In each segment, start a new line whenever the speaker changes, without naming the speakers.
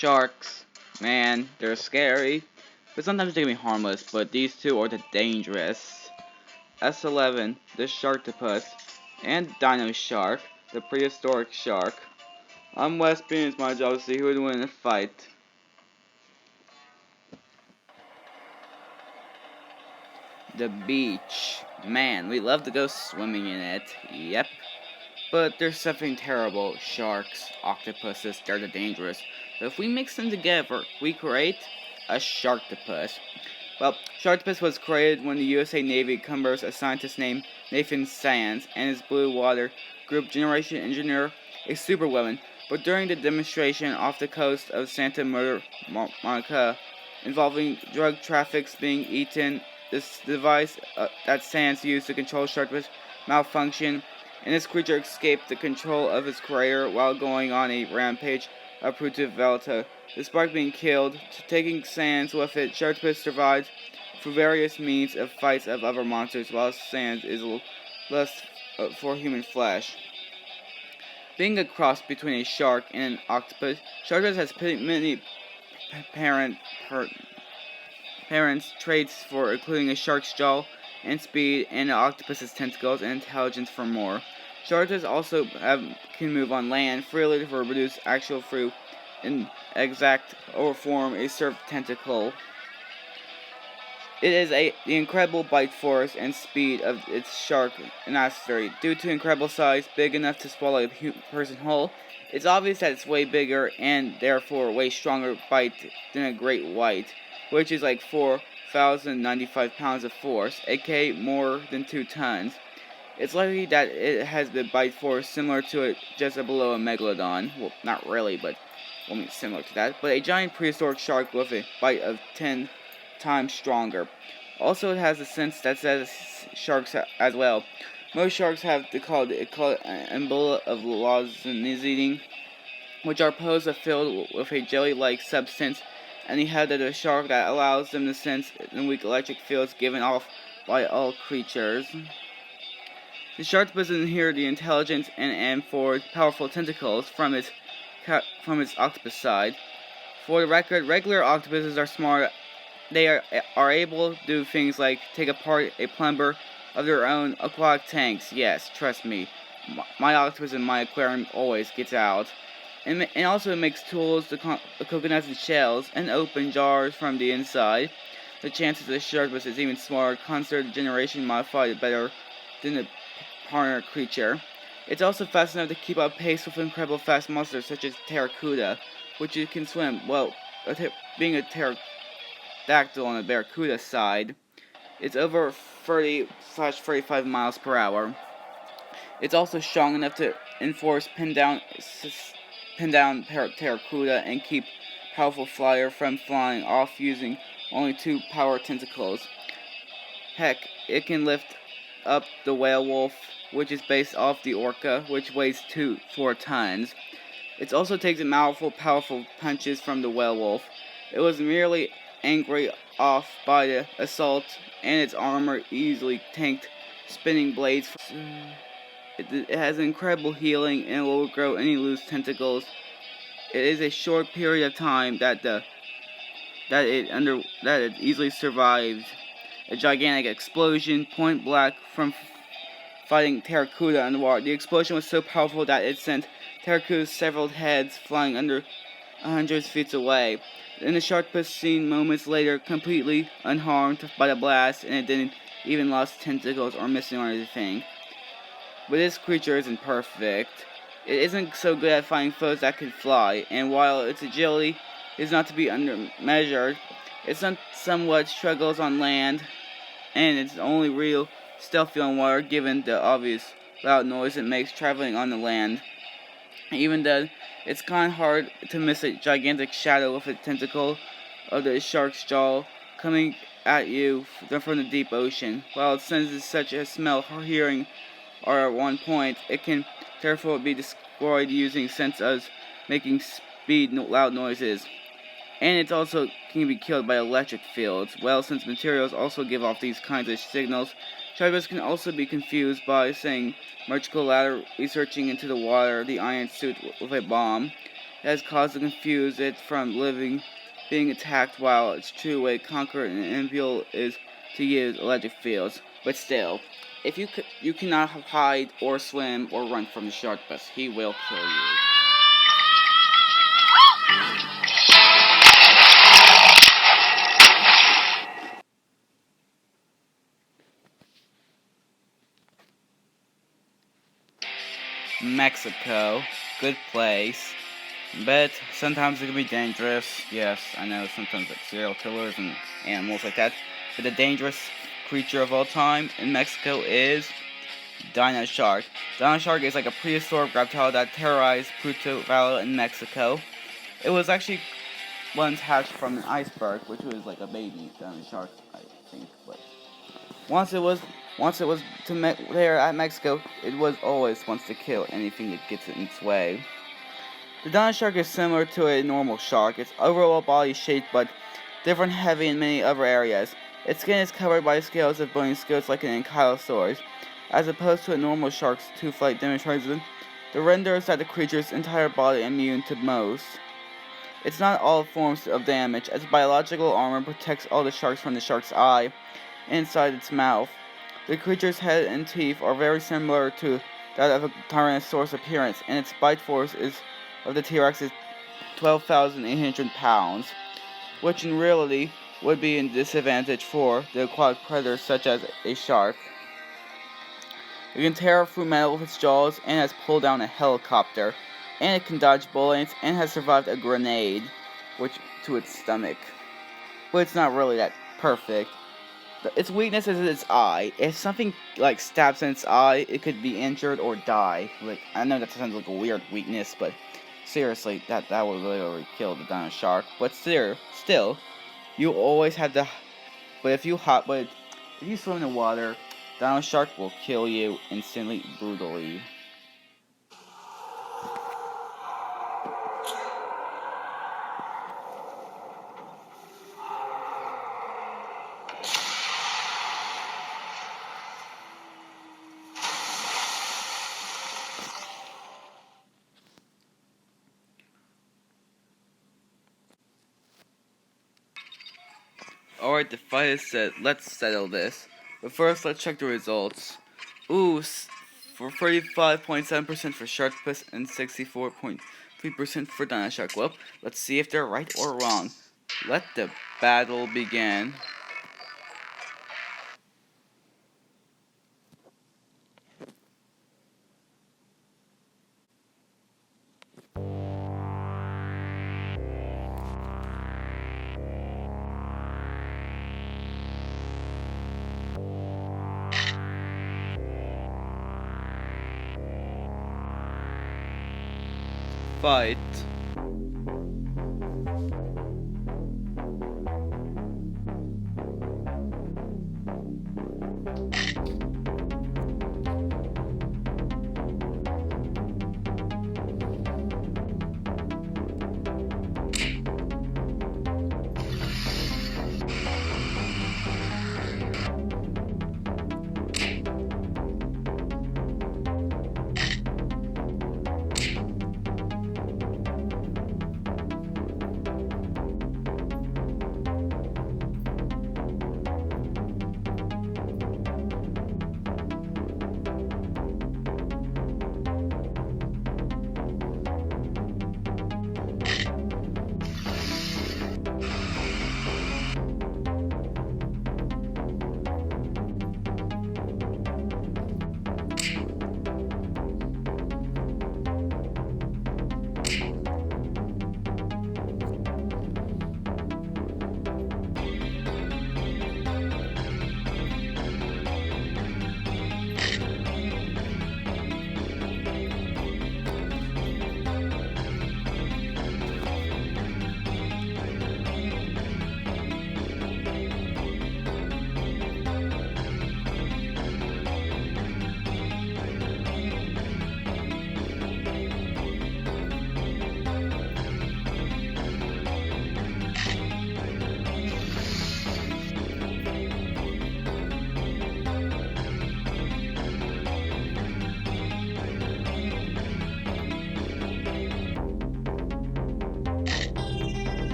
Sharks, man, they're scary, but sometimes they can be harmless, but these two are the dangerous. S11, the sharktopus, and dinoshark, the prehistoric shark. I'm Wes Bean, it's my job to see who would win in a fight. The beach. Man, we love to go swimming in it. Yep. But there's something terrible. Sharks, octopuses, they're the dangerous. But if we mix them together, we create a sharktopus. Well, sharktopus was created when the USA Navy cumbers a scientist named Nathan Sands and his Blue Water Group Generation engineer, a superwoman. But during the demonstration off the coast of Santa Monica, involving drug traffics being eaten, this device that Sands used to control sharktopus malfunctioned, and this creature escaped the control of its creator while going on a rampage up Puerto Vallarta. Despite being killed, taking Sands with it, sharktopus survived through various means of fights of other monsters, while Sands is lust for human flesh. Being a cross between a shark and an octopus, sharktopus has many parents' traits for including a shark's jaw and speed, and an octopus's tentacles and intelligence for more. Sharktopus also can move on land freely to reproduce actual through an exact or form a serped tentacle. It is the incredible bite force and speed of its shark necessary. Due to incredible size, big enough to swallow a person whole, it's obvious that it's way bigger and therefore way stronger bite than a great white, which is like 4,095 pounds of force, aka more than 2 tons. It's likely that it has the bite force similar to it just below a megalodon. Well, not really, but similar to that. But a giant prehistoric shark with a bite of 10 times stronger. Also, it has a sense that says sharks as well. Most sharks have called embula of lozenge eating, which are posed filled with a jelly-like substance, and the head of the shark that allows them to sense the weak electric fields given off by all creatures. The sharktopus inherit the intelligence and for powerful tentacles from its octopus side. For the record, regular octopuses are smart. They are able to do things like take apart a plumber of their own aquatic tanks. Yes, trust me, my octopus in my aquarium always gets out. And also makes tools, the coconuts and shells, and open jars from the inside. The chances of the sharktopus is even smaller, consider the generation modified better than the partner creature. It's also fast enough to keep up pace with incredible fast monsters such as Pterocuda, which it can swim. Well, being a pterodactyl on the barracuda side, it's over 30/35 miles per hour. It's also strong enough to pin down Pterocuda and keep powerful flyer from flying off using only 2 power tentacles. Heck, it can lift up the whale wolf, which is based off the orca, which weighs 4 tons. It also takes powerful punches from the whale wolf. It was merely angry off by the assault, and its armor easily tanked spinning blades. It has incredible healing and will grow any loose tentacles. It is a short period of time that it easily survived a gigantic explosion point blank from fighting Pterocuda underwater. The explosion was so powerful that it sent Pterocuda's several heads flying under hundreds of feet away. And the sharktopus seen moments later completely unharmed by the blast, and it didn't even lost tentacles or missing or anything. But this creature isn't perfect. It isn't so good at finding foes that can fly, and while its agility is not to be undermeasured, it somewhat struggles on land, and it's only real stealthy on water given the obvious loud noise it makes traveling on the land. Even though it's kind of hard to miss a gigantic shadow with a tentacle of the shark's jaw coming at you from the deep ocean. While it senses such a smell, hearing, or at one point, it can therefore be destroyed using sensors making loud noises. And it also can be killed by electric fields. Well, since materials also give off these kinds of signals, sharktopus can also be confused by saying Merchant ladder researching into the water, the iron suit with a bomb. has caused to confuse it from being attacked, while its true way conquer and impure is to use electric fields. But still, if you cannot hide or swim or run from the sharktopus, he will kill you. Mexico, good place, but sometimes it can be dangerous. Yes, I know, sometimes like serial killers and animals like that. But the dangerous creature of all time in Mexico is dinoshark. Dinoshark is like a prehistoric reptile that terrorized Puerto Valley in Mexico. It was actually once hatched from an iceberg, which was like a baby dinoshark, I think. But once it was there at Mexico, it was always wants to kill anything that gets in its way. The dinoshark is similar to a normal shark. Its overall body is shaped but different, heavy in many other areas. Its skin is covered by scales of bony scales like an ankylosaurus, as opposed to a normal shark's tooth-like demonstration. The renders that the creature's entire body immune to most. It's not all forms of damage, as biological armor protects all the sharks from the shark's eye inside its mouth. The creature's head and teeth are very similar to that of a Tyrannosaurus appearance, and its bite force of the T-Rex is 12,800 pounds, which in reality would be a disadvantage for the aquatic predators such as a shark. It can tear through metal with its jaws and has pulled down a helicopter, and it can dodge bullets and has survived a grenade to its stomach. But it's not really that perfect. Its weakness is its eye. If something like stabs in its eye, it could be injured or die. Like, I know that sounds like a weird weakness, but seriously, that would really kill the dino shark. But still, you always have to. But if you swim in the water, dino shark will kill you instantly, brutally. Alright, the fight is set. Let's settle this. But first, let's check the results. Ooh, for 35.7% for sharktopus and 64.3% for dinoshark. Well, let's see if they're right or wrong. Let the battle begin. Fight.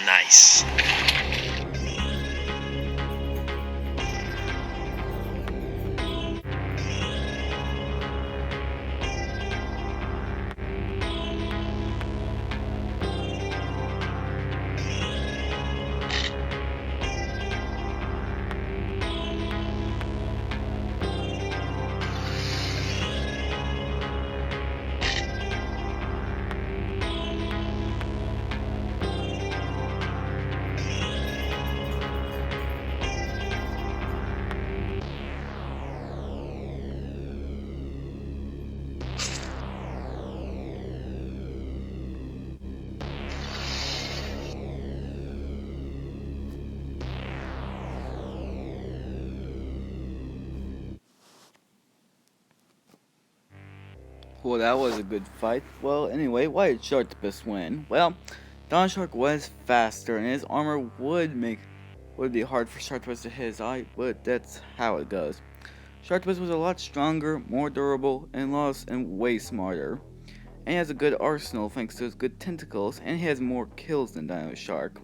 Nice.
Well, that was a good fight. Well, anyway, why did Sharktopus win? Well, Dinoshark was faster, and his armor would be hard for Sharktopus to hit his eye, but that's how it goes. Sharktopus was a lot stronger, more durable, and way smarter. And he has a good arsenal thanks to his good tentacles, and he has more kills than Dinoshark.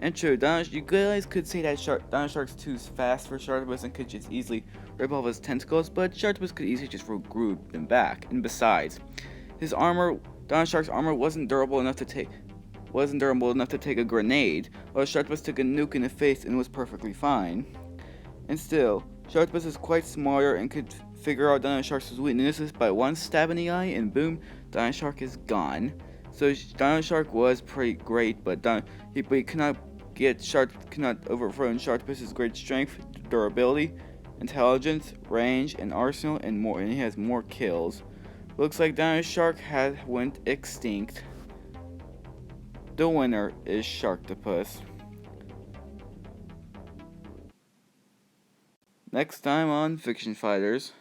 And true, you guys could say that Dinoshark's too fast for Sharktopus and could just easily rip off his tentacles, but Sharktopus could easily just regroup them back. And besides, Dinoshark's armor wasn't durable enough to take a grenade, while Sharktopus took a nuke in the face and was perfectly fine. And still, Sharktopus is quite smarter and could figure out Dinoshark's weaknesses by one stab in the eye, and boom, Dinoshark is gone. So Dinoshark was pretty great, but he could not overthrow Sharktopus' great strength, durability, intelligence, range, and arsenal, and more. And he has more kills. Looks like Dinoshark went extinct. The winner is Sharktopus. Next time on Fiction Fighters.